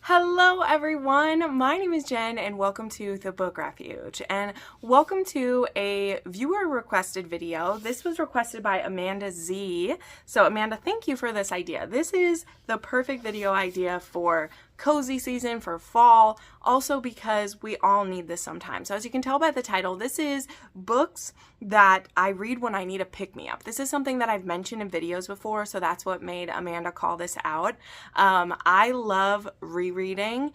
Hello everyone, my name is Jen and welcome to the Book Refuge and welcome to a viewer requested video. This was requested by Amanda Z. So Amanda, thank you for this idea. This is the perfect video idea for cozy season, for fall, also because we all need this sometimes. So as you can tell by the title, this is books that I read when I need a pick-me-up. This is something that I've mentioned in videos before, so that's what made Amanda call this out. I love rereading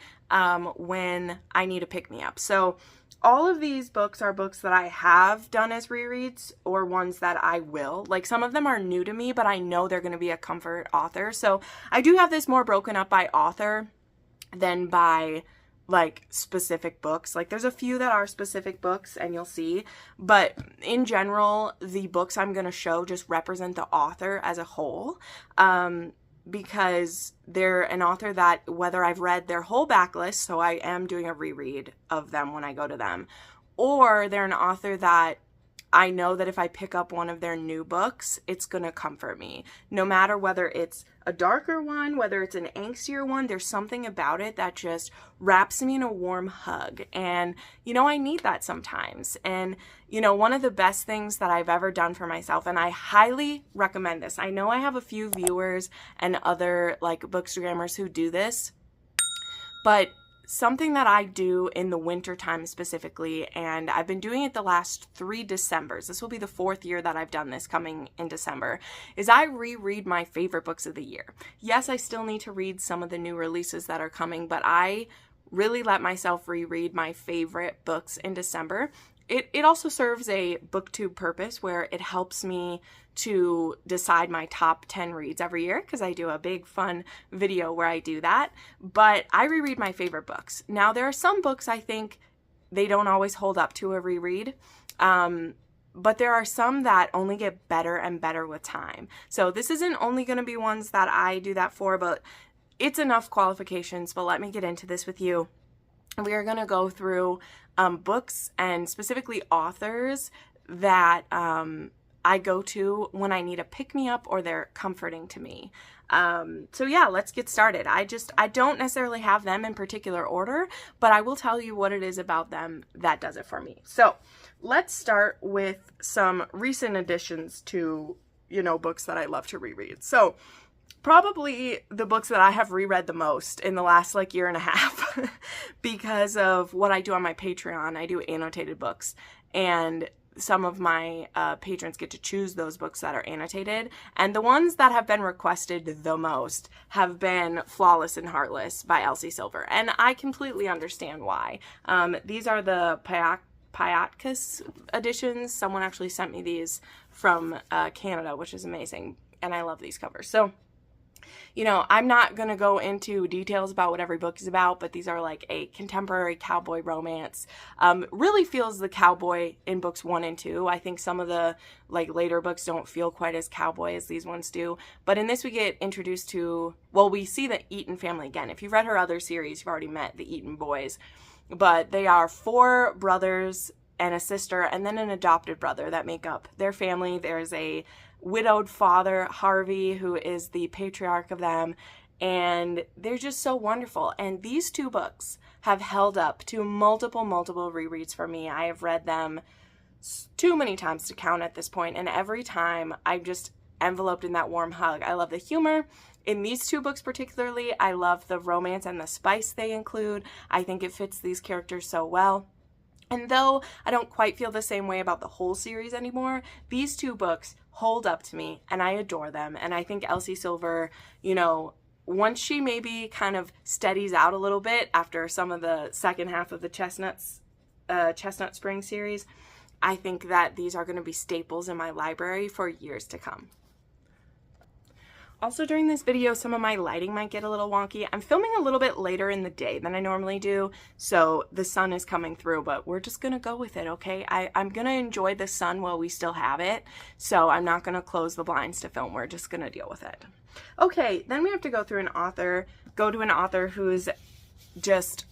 when I need a pick-me-up. So all of these books are books that I have done as rereads or ones that I will. Like some of them are new to me, but I know they're going to be a comfort author. So I do have this more broken up by author than by like specific books. Like there's a few that are specific books and you'll see, but in general, the books I'm going to show just represent the author as a whole. Because they're an author that whether I've read their whole backlist, so I am doing a reread of them when I go to them, or they're an author that I know that if I pick up one of their new books, it's going to comfort me. No matter whether it's a darker one, whether it's an angstier one, there's something about it that just wraps me in a warm hug. And, you know, I need that sometimes. And, you know, one of the best things that I've ever done for myself, and I highly recommend this. I know I have a few viewers and other like bookstagrammers who do this, but something that I do in the winter time specifically, and I've been doing it the last 3 Decembers, this will be the 4th year that I've done this coming in December, is I reread my favorite books of the year. Yes, I still need to read some of the new releases that are coming, but I really let myself reread my favorite books in December. It also serves a booktube purpose where it helps me to decide my top 10 reads every year because I do a big fun video where I do that. But I reread my favorite books. Now there are some books I think they don't always hold up to a reread. But there are some that only get better and better with time. So this isn't only going to be ones that I do that for, but it's enough qualifications. But let me get into this with you. We are going to go through books and specifically authors that I go to when I need a pick-me-up or they're comforting to me. So yeah, let's get started. I don't necessarily have them in particular order, but I will tell you what it is about them that does it for me. So let's start with some recent additions to, you know, books that I love to reread. So probably the books that I have reread the most in the last like year and a half because of what I do on my Patreon. I do annotated books, and some of my patrons get to choose those books that are annotated. And the ones that have been requested the most have been Flawless and Heartless by Elsie Silver. And I completely understand why. These are the Pairings editions. Someone actually sent me these from Canada, which is amazing. And I love these covers. So, you know, I'm not going to go into details about what every book is about, but these are like a contemporary cowboy romance. Really feels the cowboy in books 1 and 2. I think some of the like later books don't feel quite as cowboy as these ones do. But in this we get introduced to, well, we see the Eaton family again. If you've read her other series, you've already met the Eaton boys. But they are 4 brothers and a sister and then an adopted brother that make up their family. There's a widowed father, Harvey, who is the patriarch of them, and they're just so wonderful. And these 2 books have held up to multiple rereads for me. I have read them too many times to count at this point, and every time I'm just enveloped in that warm hug. I love the humor in these 2 books particularly. I love the romance and the spice they include. I think it fits these characters so well. And though I don't quite feel the same way about the whole series anymore, these 2 books hold up to me and I adore them. And I think Elsie Silver, you know, once she maybe kind of steadies out a little bit after some of the second half of the Chestnut Spring series, I think that these are going to be staples in my library for years to come. Also during this video, some of my lighting might get a little wonky. I'm filming a little bit later in the day than I normally do, so the sun is coming through, but we're just gonna go with it, okay? I'm gonna enjoy the sun while we still have it, so I'm not gonna close the blinds to film. We're just gonna deal with it. Okay, then we have to go to an author who's just,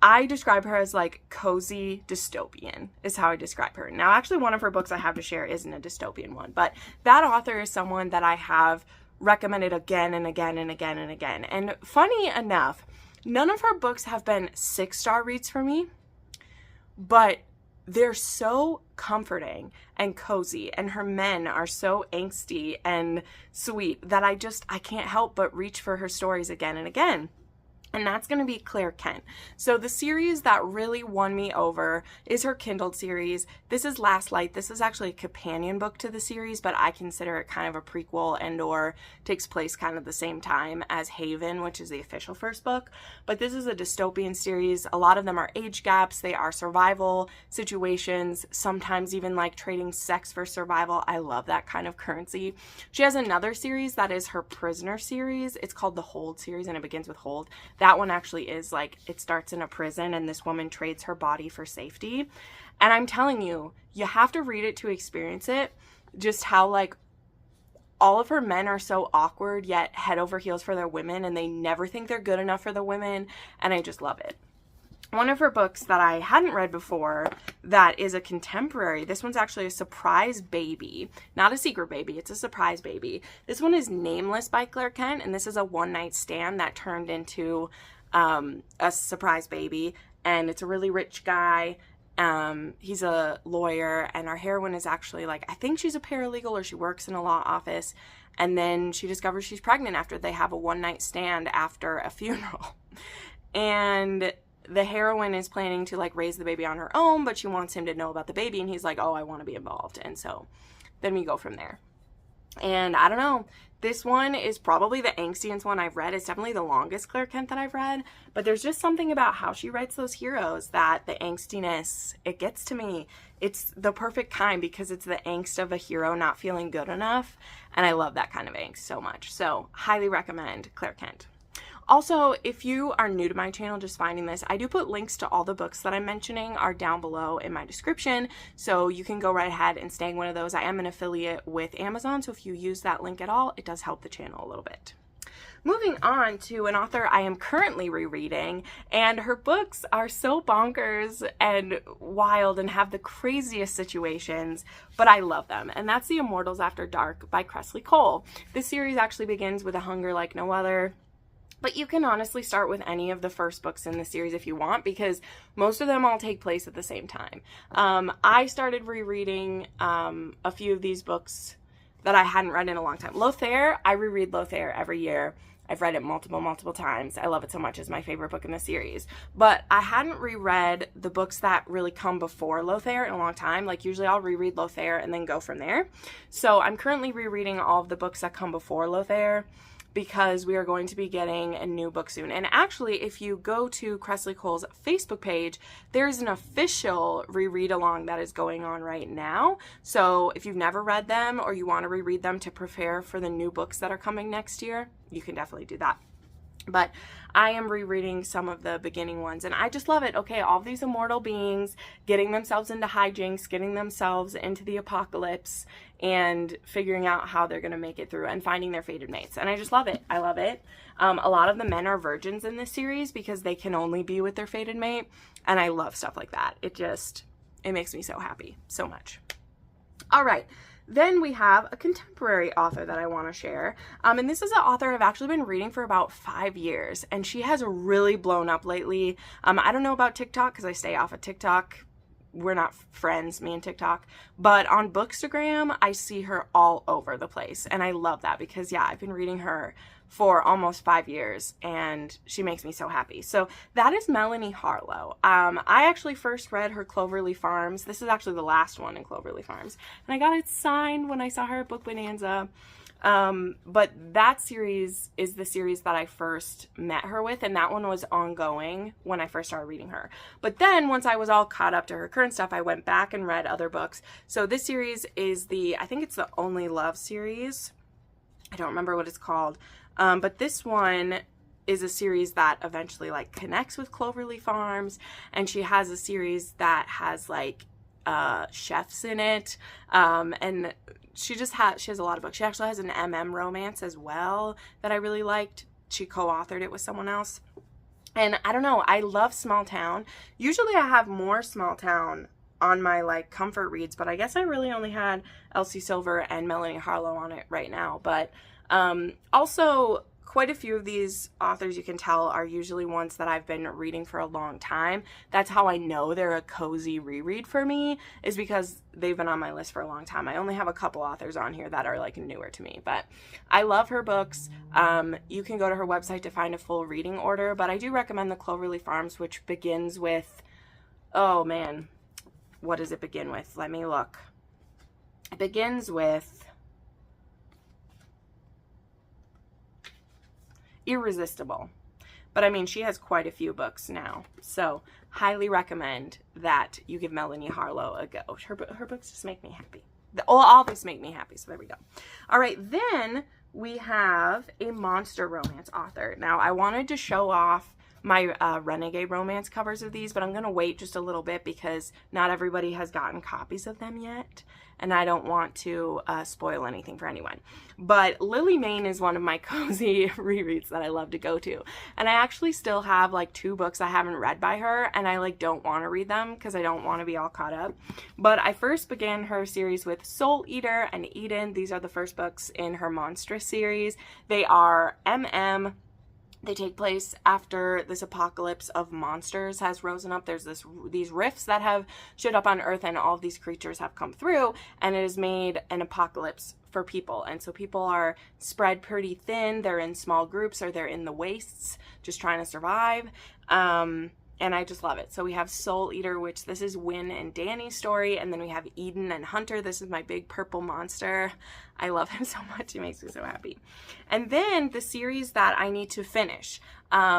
I describe her as like cozy dystopian is how I describe her. Now, actually one of her books I have to share isn't a dystopian one, but that author is someone that I have recommend it again and again and again and again. And funny enough, none of her books have been 6-star reads for me, but they're so comforting and cozy, and her men are so angsty and sweet that I can't help but reach for her stories again and again. And that's going to be Claire Kent. So the series that really won me over is her Kindle series. This is Last Light. This is actually a companion book to the series, but I consider it kind of a prequel and or takes place kind of the same time as Haven, which is the official first book. But this is a dystopian series. A lot of them are age gaps. They are survival situations, sometimes even like trading sex for survival. I love that kind of currency. She has another series that is her Prisoner series. It's called the Hold series, and it begins with Hold. That one actually is like, it starts in a prison and this woman trades her body for safety. And I'm telling you, you have to read it to experience it. Just how like all of her men are so awkward yet head over heels for their women, and they never think they're good enough for the women. And I just love it. One of her books that I hadn't read before that is a contemporary, this one's actually a surprise baby, not a secret baby, it's a surprise baby. This one is Nameless by Claire Kent, and this is a one-night stand that turned into a surprise baby, and it's a really rich guy. He's a lawyer, and our heroine is actually like, I think she's a paralegal or she works in a law office, and then she discovers she's pregnant after they have a one-night stand after a funeral. And the heroine is planning to like raise the baby on her own, but she wants him to know about the baby, and he's like, oh, I want to be involved. And so then we go from there. And I don't know, this one is probably the angstiest one I've read. It's definitely the longest Claire Kent that I've read, but there's just something about how she writes those heroes that the angstiness, it gets to me. It's the perfect kind because it's the angst of a hero not feeling good enough, and I love that kind of angst so much. So highly recommend Claire Kent. Also, if you are new to my channel, just finding this, I do put links to all the books that I'm mentioning are down below in my description, so you can go right ahead and snag one of those. I am an affiliate with Amazon, so if you use that link at all, it does help the channel a little bit. Moving on to an author I am currently rereading, and her books are so bonkers and wild and have the craziest situations, but I love them, and that's The Immortals After Dark by Cresley Cole. This series actually begins with a hunger like no other. But you can honestly start with any of the first books in the series if you want, because most of them all take place at the same time. I started rereading a few of these books that I hadn't read in a long time. Lothair, I reread Lothair every year. I've read it multiple times. I love it so much. It's my favorite book in the series. But I hadn't reread the books that really come before Lothair in a long time. Like usually I'll reread Lothair and then go from there. So I'm currently rereading all of the books that come before Lothair, because we are going to be getting a new book soon. And actually, if you go to Cresley Cole's Facebook page, there's an official reread along that is going on right now. So if you've never read them or you want to reread them to prepare for the new books that are coming next year, you can definitely do that. But I am rereading some of the beginning ones, and I just love it. Okay, all these immortal beings getting themselves into hijinks, getting themselves into the apocalypse, and figuring out how they're going to make it through and finding their fated mates. And I just love it. I love it. A lot of the men are virgins in this series because they can only be with their fated mate, and I love stuff like that. It makes me so happy, so much. All right. Then we have a contemporary author that I want to share. And this is an author I've actually been reading for about 5 years, and she has really blown up lately. I don't know about TikTok because I stay off of TikTok. We're not friends, me and TikTok. But on Bookstagram, I see her all over the place. And I love that because, yeah, I've been reading her for almost 5 years, and she makes me so happy. So that is Melanie Harlo. I actually first read her Cloverleaf Farms. This is actually the last one in Cloverleaf Farms. And I got it signed when I saw her at Book Bonanza. But that series is the series that I first met her with, and that one was ongoing when I first started reading her. But then once I was all caught up to her current stuff, I went back and read other books. So this series is I think it's the Only Love series. I don't remember what it's called. But this one is a series that eventually like connects with Cloverleaf Farms, and she has a series that has like chefs in it, and she has a lot of books. She actually has an romance as well that I really liked. She co-authored it with someone else, and I don't know, I love small town. Usually I have more small town on my like comfort reads, but I guess I really only had Elsie Silver and Melanie Harlo on it right now. But Also, quite a few of these authors, you can tell, are usually ones that I've been reading for a long time. That's how I know they're a cozy reread for me, is because they've been on my list for a long time. I only have a couple authors on here that are like newer to me, but I love her books. You can go to her website to find a full reading order, but I do recommend the Cloverleaf Farms, which begins with, oh man, what does it begin with? Let me look. It begins with Irresistible. But I mean, she has quite a few books now, so highly recommend that you give Melanie Harlo a go. Her books just make me happy. All these make me happy, so there we go. All right, then we have a monster romance author. Now, I wanted to show off my Renegade romance covers of these, but I'm going to wait just a little bit because not everybody has gotten copies of them yet, and I don't want to spoil anything for anyone. But Lily Mayne is one of my cozy rereads that I love to go to, and I actually still have like 2 books I haven't read by her, and I like don't want to read them because I don't want to be all caught up. But I first began her series with Soul Eater and Eden. These are the first books in her Monstrous series. They are MM. They take place after this apocalypse of monsters has risen up. There's these rifts that have showed up on Earth, and all of these creatures have come through, and it has made an apocalypse for people. And so people are spread pretty thin. They're in small groups, or they're in the wastes just trying to survive. And I just love it. So we have Soul Eater, which this is Win and Danny's story. And then we have Eden and Hunter. This is my big purple monster. I love him so much. He makes me so happy. And then the series that I need to finish,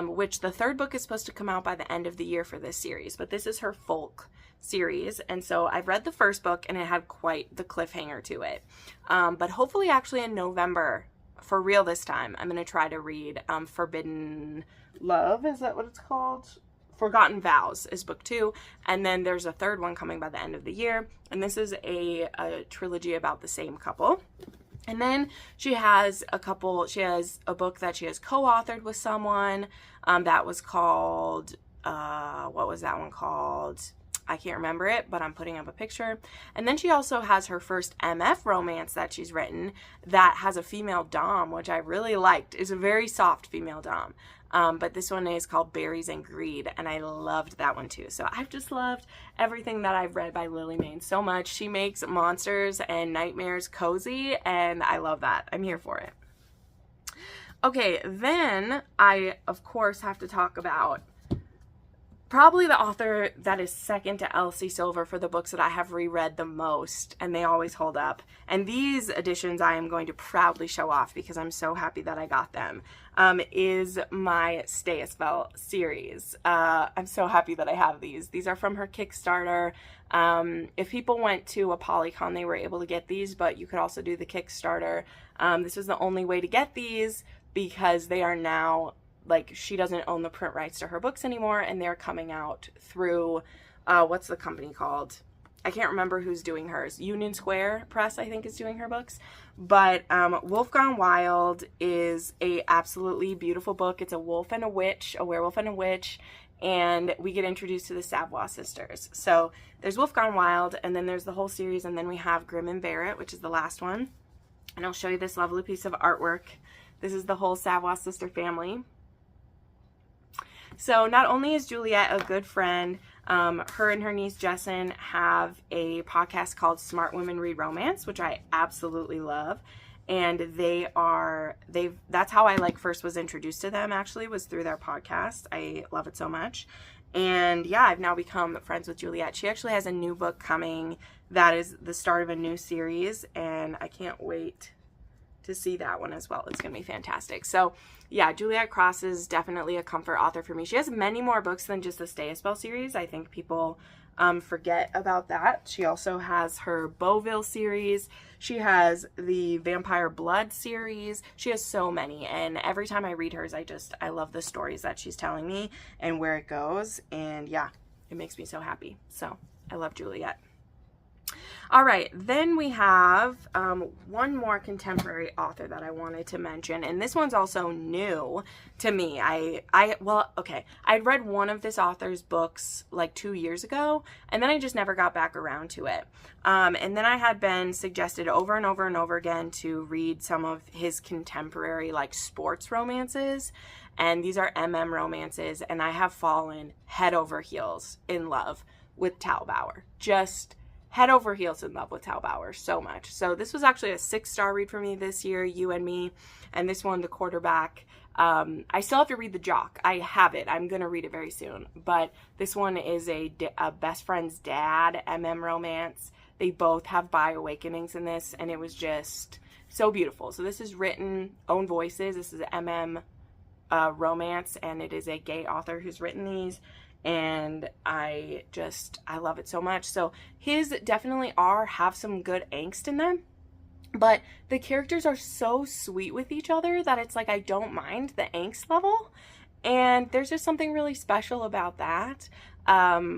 which the 3rd book is supposed to come out by the end of the year for this series. But this is her folk series. And so I've read the 1st book, and it had quite the cliffhanger to it. But hopefully actually in November, for real this time, I'm going to try to read Forbidden Love. Is that what it's called? Forgotten Vows is book 2, and then there's a 3rd one coming by the end of the year, and this is a trilogy about the same couple. And then she has a book that she has co-authored with someone that was called, what was that one called? I can't remember it, but I'm putting up a picture. And then she also has her first MF romance that she's written that has a female dom, which I really liked. It's a very soft female dom. But this one is called Berries and Greed, and I loved that one too. So I've just loved everything that I've read by Lily Mayne so much. She makes monsters and nightmares cozy, and I love that. I'm here for it. Okay, then I, of course, have to talk about probably the author that is second to Elsie Silver for the books that I have reread the most, and they always hold up. And these editions I am going to proudly show off because I'm so happy that I got them, is my Stay a Spell series. I'm so happy that I have these. These are from her Kickstarter. If people went to a Polycon, they were able to get these, but you could also do the Kickstarter. This was the only way to get these because they are now, like, she doesn't own the print rights to her books anymore, and they're coming out through, what's the company called? I can't remember who's doing hers. Union Square Press, I think, is doing her books. But Wolf Gone Wild is a absolutely beautiful book. It's a wolf and a witch, a werewolf and a witch, and we get introduced to the Savoy sisters. So there's Wolf Gone Wild, and then there's the whole series, and then we have Grim and Barrett, which is the last one. And I'll show you this lovely piece of artwork. This is the whole Savoy sister family. So not only is Juliet a good friend, her and her niece Jessin have a podcast called Smart Women Read Romance, which I absolutely love. And that's how I first was introduced to them, actually, was through their podcast. I love it so much. And yeah, I've now become friends with Juliet. She actually has a new book coming that is the start of a new series, and I can't wait to see that one as well. It's going to be fantastic. So yeah, Juliet Cross is definitely a comfort author for me. She has many more books than just the Stay a Spell series. I think people forget about that. She also has her Beauville series. She has the Vampire Blood series. She has so many, and every time I read hers, I love the stories that she's telling me and where it goes, and yeah, it makes me so happy. So I love Juliet. All right, then we have one more contemporary author that I wanted to mention, and this one's also new to me. I'd read one of this author's books like 2 years ago, and then I just never got back around to it. And then I had been suggested over and over and over again to read some of his contemporary like sports romances, and these are romances, and I have fallen head over heels in love with Tal Bohrer. Just head over heels in love with Tal Bohrer so much. So this was actually a 6-star read for me this year, You and Me, and this one, The Quarterback. I still have to read The Jock. I have it. I'm going to read it very soon. But this one is a best friend's dad romance. They both have bi awakenings in this, and it was just so beautiful. So this is written, own voices. This is an romance, and it is a gay author who's written these. And I love it so much. So his definitely have some good angst in them, but the characters are so sweet with each other that it's like I don't mind the angst level. And there's just something really special about that,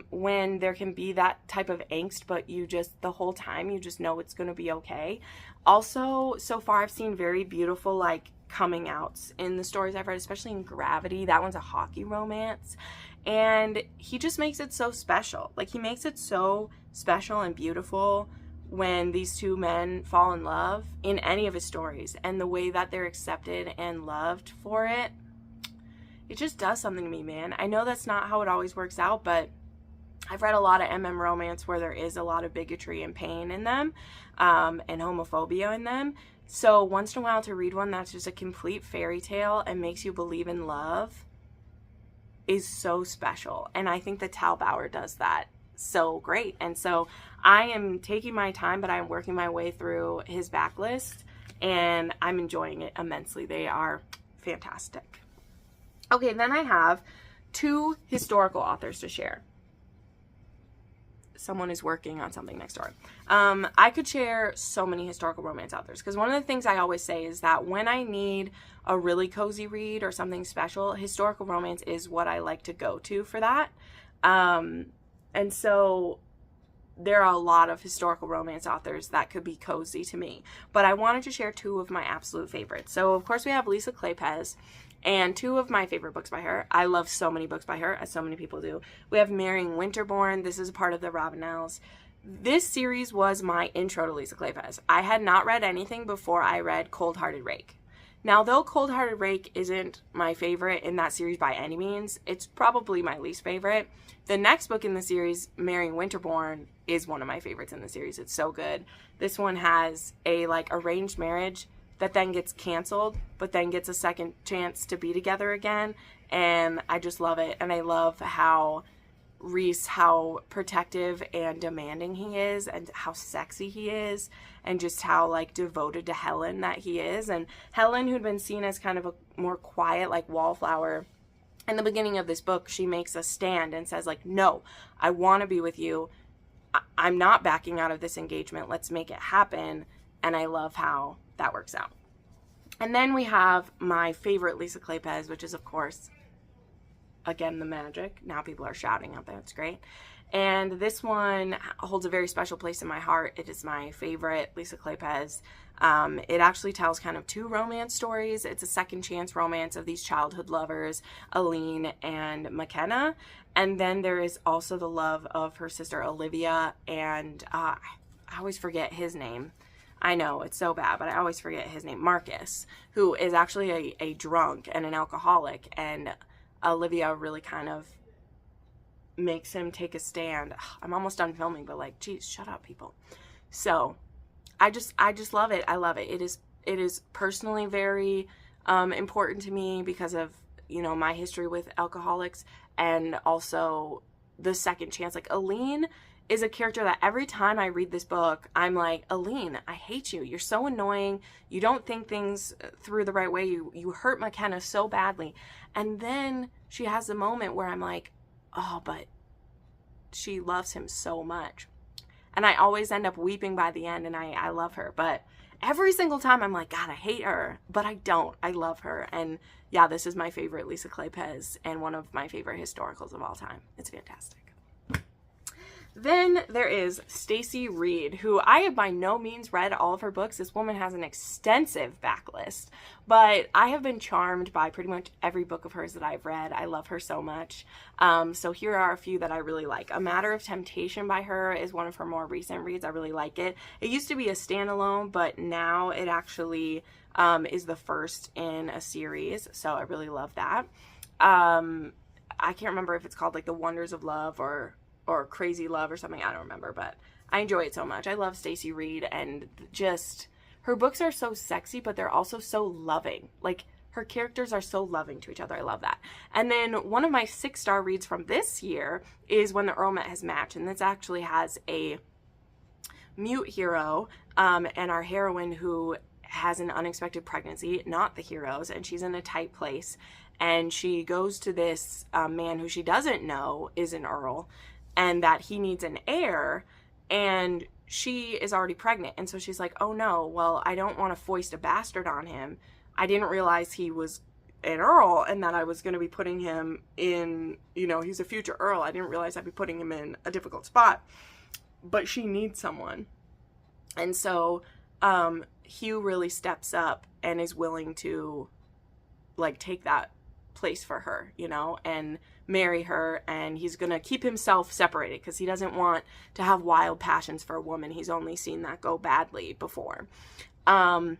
when there can be that type of angst, but the whole time you just know it's going to be okay. Also, so far I've seen very beautiful like coming outs in the stories I've read, especially in Gravity. That one's a hockey romance. And he just makes it so special. Like, he makes it so special and beautiful when these two men fall in love in any of his stories. And the way that they're accepted and loved for it, it just does something to me, man. I know that's not how it always works out, but I've read a lot of romance where there is a lot of bigotry and pain in them, and homophobia in them. So once in a while to read one that's just a complete fairy tale and makes you believe in love is so special. And I think that Tal Bohrer does that so great. And so I am taking my time, but I'm working my way through his backlist, and I'm enjoying it immensely. They are fantastic. Okay, then I have 2 historical authors to share. Someone is working on something next door. I could share so many historical romance authors, because one of the things I always say is that when I need a really cozy read or something special, historical romance is what I like to go to for that. And so there are a lot of historical romance authors that could be cozy to me, but I wanted to share 2 of my absolute favorites. So of course we have Lisa Kleypas, and 2 of my favorite books by her. I love so many books by her, as so many people do. We have Marrying Winterbourne. This is a part of the Ravenels. This series was my intro to Lisa Kleypas. I had not read anything before I read Cold Hearted Rake. Now, though Cold Hearted Rake isn't my favorite in that series by any means, it's probably my least favorite. The next book in the series, Marrying Winterbourne, is one of my favorites in the series. It's so good. This one has a arranged marriage that then gets canceled, but then gets a second chance to be together again. And I just love it. And I love how how protective and demanding he is, and how sexy he is, and just how devoted to Helen that he is. And Helen, who'd been seen as kind of a more quiet wallflower, in the beginning of this book, she makes a stand and says no, I want to be with you. I'm not backing out of this engagement. Let's make it happen. And I love how that works out. And then we have my favorite Lisa Kleypas, which is, of course, again, The Magic. Now people are shouting out there. It's great. And this one holds a very special place in my heart. It is my favorite Lisa Kleypas. It actually tells kind of 2 romance stories. It's a second chance romance of these childhood lovers, Aline and McKenna. And then there is also the love of her sister Olivia, and I always forget his name. I know, it's so bad, but I always forget his name. Marcus, who is actually a drunk and an alcoholic, and Olivia really kind of makes him take a stand. I'm almost done filming, but geez, shut up, people. So I just love it. I love it. It is personally very important to me because of, my history with alcoholics, and also the second chance. Aline is a character that every time I read this book, I'm like, Aline, I hate you. You're so annoying. You don't think things through the right way. You hurt McKenna so badly. And then she has a moment where I'm like, oh, but she loves him so much. And I always end up weeping by the end, and I love her. But every single time I'm like, God, I hate her. But I don't. I love her. And yeah, this is my favorite Lisa Kleypas and one of my favorite historicals of all time. It's fantastic. Then there is Stacy Reed, who I have by no means read all of her books. This woman has an extensive backlist, but I have been charmed by pretty much every book of hers that I've read. I love her so much. So here are a few that I really like. A Matter of Temptation by her is one of her more recent reads. I really like it. It used to be a standalone, but now it actually is the first in a series, so I really love that. I can't remember if it's called like The Wonders of Love or Crazy Love or something. I don't remember, but I enjoy it so much. I love Stacy Reed, and just her books are so sexy, but they're also so loving. Like, her characters are so loving to each other. I love that. And then one of my 6-star reads from this year is When the Earl Met His Match, and this actually has a mute hero and our heroine who has an unexpected pregnancy, not the heroes, and she's in a tight place, and she goes to this man who she doesn't know is an earl, and that he needs an heir, and she is already pregnant, and so she's like, oh no, well, I don't want to foist a bastard on him. I didn't realize he was an earl and that I was going to be putting him in, you know, he's a future earl. I didn't realize I'd be putting him in a difficult spot, but she needs someone. And so Hugh really steps up and is willing to like take that place for her, you know, and marry her, and he's gonna keep himself separated because he doesn't want to have wild passions for a woman. He's only seen that go badly before. But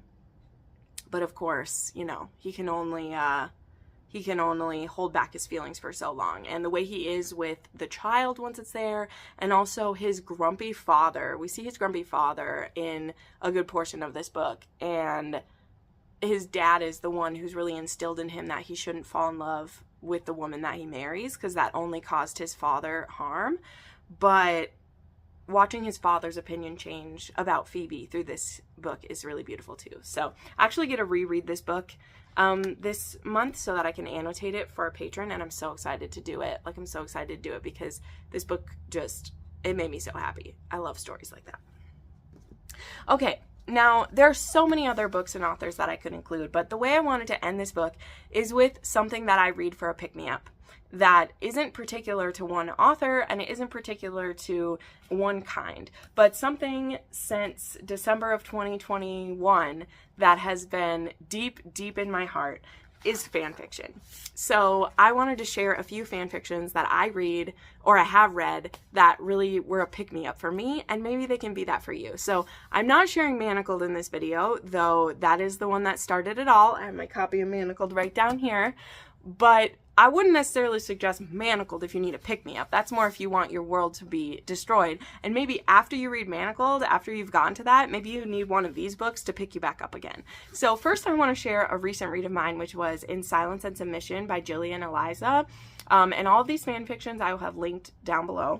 of course, you know, he can only hold back his feelings for so long. And the way he is with the child once it's there, and also his grumpy father. We see his grumpy father in a good portion of this book, and his dad is the one who's really instilled in him that he shouldn't fall in love with the woman that he marries, because that only caused his father harm. But watching his father's opinion change about Phoebe through this book is really beautiful too. So I actually get to reread this book this month so that I can annotate it for a patron, and I'm so excited to do it. Like, I'm so excited to do it because this book just, it made me so happy. I love stories like that. Okay. Now, there are so many other books and authors that I could include, but the way I wanted to end this book is with something that I read for a pick-me-up that isn't particular to one author, and it isn't particular to one kind, but something since December of 2021 that has been deep, deep in my heart is fan fiction. So I wanted to share a few fan fictions that I read or I have read that really were a pick-me-up for me, and maybe they can be that for you. So I'm not sharing Manacled in this video, though that is the one that started it all. I have my copy of Manacled right down here, but I wouldn't necessarily suggest Manacled if you need a pick-me-up. That's more if you want your world to be destroyed. And maybe after you read Manacled, after you've gotten to that, maybe you need one of these books to pick you back up again. So first I want to share a recent read of mine, which was In Silence and Submission by Jillian Eliza. And all of these fan fictions I will have linked down below.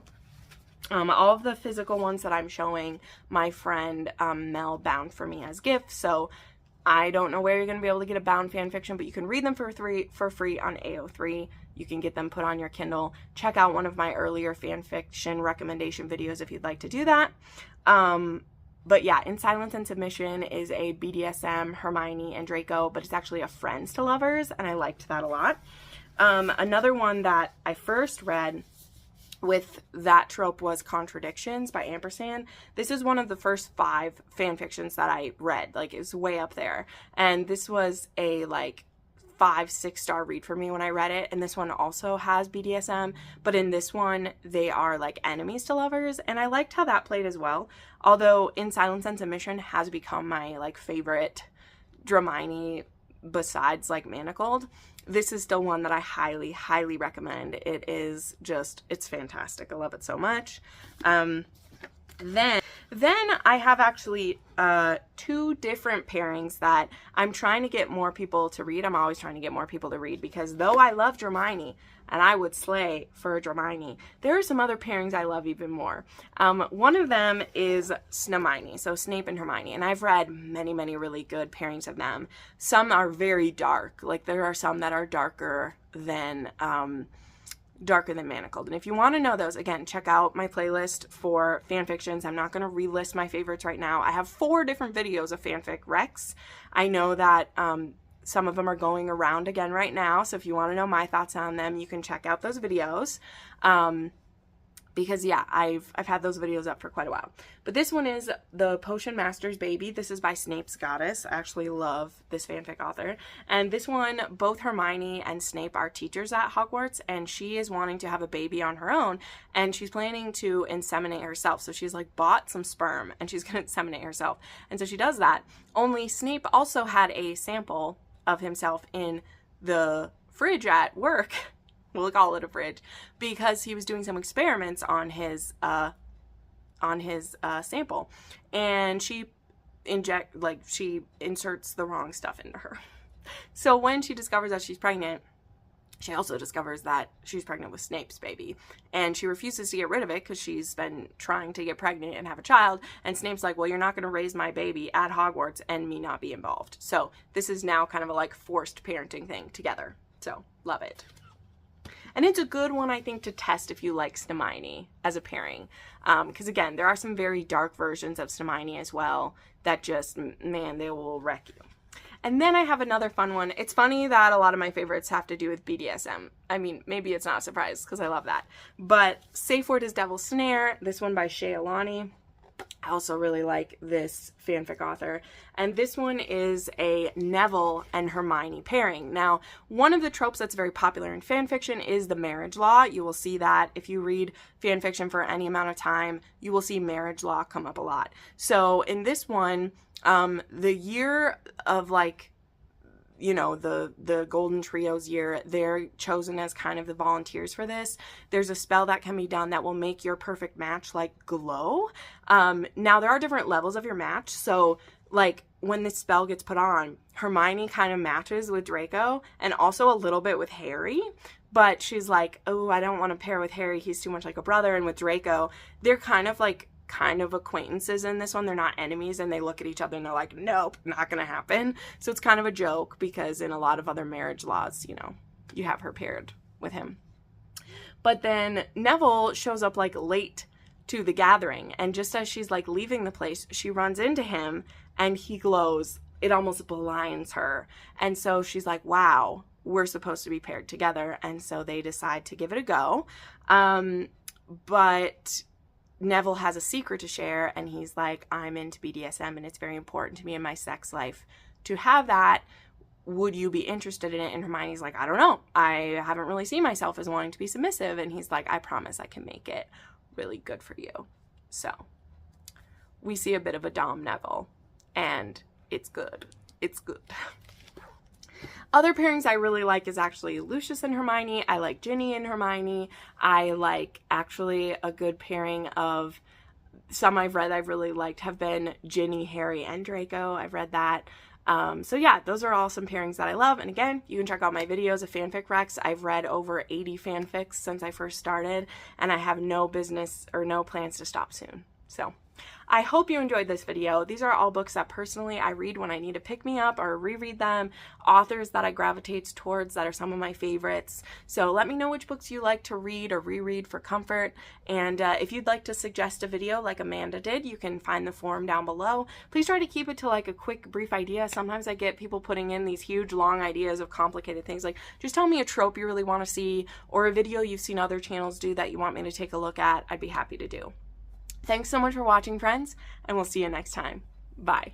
All of the physical ones that I'm showing, my friend Mel bound for me as gifts. So I don't know where you're going to be able to get a bound fan fiction, but you can read them for free on AO3. You can get them put on your Kindle. Check out one of my earlier fan fiction recommendation videos if you'd like to do that. But yeah, In Silence and Submission is a BDSM Hermione and Draco, but it's actually a friends to lovers, and I liked that a lot. Another one that I first read with that trope was Contradictions by Ampersand. This is one of the first 5 fan fictions that I read. Like, it's way up there. And this was a like 5-6 star read for me when I read it. And this one also has BDSM, but in this one they are like enemies to lovers, and I liked how that played as well. Although In Silence and Submission has become my like favorite Dramini besides like Manacled. This is still one that I highly, highly recommend. It is just, it's fantastic. I love it so much. Then I have actually 2 different pairings that I'm trying to get more people to read. I'm always trying to get more people to read, because though I love Dramini, and I would slay for a Dramini, there are some other pairings I love even more. One of them is Snamini, so Snape and Hermione, and I've read many, many really good pairings of them. Some are very dark, like there are some that are darker than Manacled. And if you want to know those, again, check out my playlist for fanfictions. I'm not going to relist my favorites right now. I have 4 different videos of fanfic recs. I know that some of them are going around again right now, so if you want to know my thoughts on them, you can check out those videos. because yeah, I've had those videos up for quite a while. But this one is The Potion Master's Baby. This is by Snape's Goddess. I actually love this fanfic author. And this one, both Hermione and Snape are teachers at Hogwarts, and she is wanting to have a baby on her own, and she's planning to inseminate herself. So she's like bought some sperm and she's gonna inseminate herself. And so she does that. Only Snape also had a sample of himself in the fridge at work. We'll call it a fridge, because he was doing some experiments on his sample, and she inserts the wrong stuff into her. So when she discovers that she's pregnant, she also discovers that she's pregnant with Snape's baby, and she refuses to get rid of it because she's been trying to get pregnant and have a child, and Snape's like, well, you're not going to raise my baby at Hogwarts and me not be involved. So this is now kind of a like forced parenting thing together. So love it. And it's a good one, I think, to test if you like Hermione as a pairing. Because again, there are some very dark versions of Hermione as well that just, man, they will wreck you. And then I have another fun one. It's funny that a lot of my favorites have to do with BDSM. I mean, maybe it's not a surprise because I love that. But Safe Word is Devil's Snare, this one by Shay Alani. I also really like this fanfic author. And this one is a Neville and Hermione pairing. Now, one of the tropes that's very popular in fanfiction is the marriage law. You will see that if you read fanfiction for any amount of time, you will see marriage law come up a lot. So in this one, the year of like, you know, the Golden Trio's year, they're chosen as kind of the volunteers for this. There's a spell that can be done that will make your perfect match like glow. Now there are different levels of your match. So like when this spell gets put on, Hermione kind of matches with Draco and also a little bit with Harry. But she's like, oh, I don't want to pair with Harry. He's too much like a brother. And with Draco, they're kind of acquaintances in this one. They're not enemies, and they look at each other and they're like, nope, not gonna happen. So it's kind of a joke because in a lot of other marriage laws, you know, you have her paired with him. But then Neville shows up like late to the gathering, and just as she's like leaving the place, she runs into him and he glows. It almost blinds her. And so she's like, wow, we're supposed to be paired together. And so they decide to give it a go. But Neville has a secret to share, and he's like, I'm into BDSM and it's very important to me in my sex life to have that. Would you be interested in it? And Hermione's like, I don't know. I haven't really seen myself as wanting to be submissive. And he's like, I promise I can make it really good for you. So we see a bit of a Dom Neville, and it's good. It's good. Other pairings I really like is actually Lucius and Hermione. I like Ginny and Hermione. I like actually a good pairing of some I've read I've really liked have been Ginny, Harry, and Draco. I've read that. So yeah, those are all some pairings that I love. And again, you can check out my videos of fanfic recs. I've read over 80 fanfics since I first started, and I have no business or no plans to stop soon. So I hope you enjoyed this video. These are all books that personally I read when I need to pick me up or reread them, authors that I gravitate towards that are some of my favorites. So let me know which books you like to read or reread for comfort. And if you'd like to suggest a video like Amanda did, you can find the form down below. Please try to keep it to like a quick, brief idea. Sometimes I get people putting in these huge, long ideas of complicated things. Like, just tell me a trope you really want to see or a video you've seen other channels do that you want me to take a look at. I'd be happy to do. Thanks so much for watching, friends, and we'll see you next time. Bye.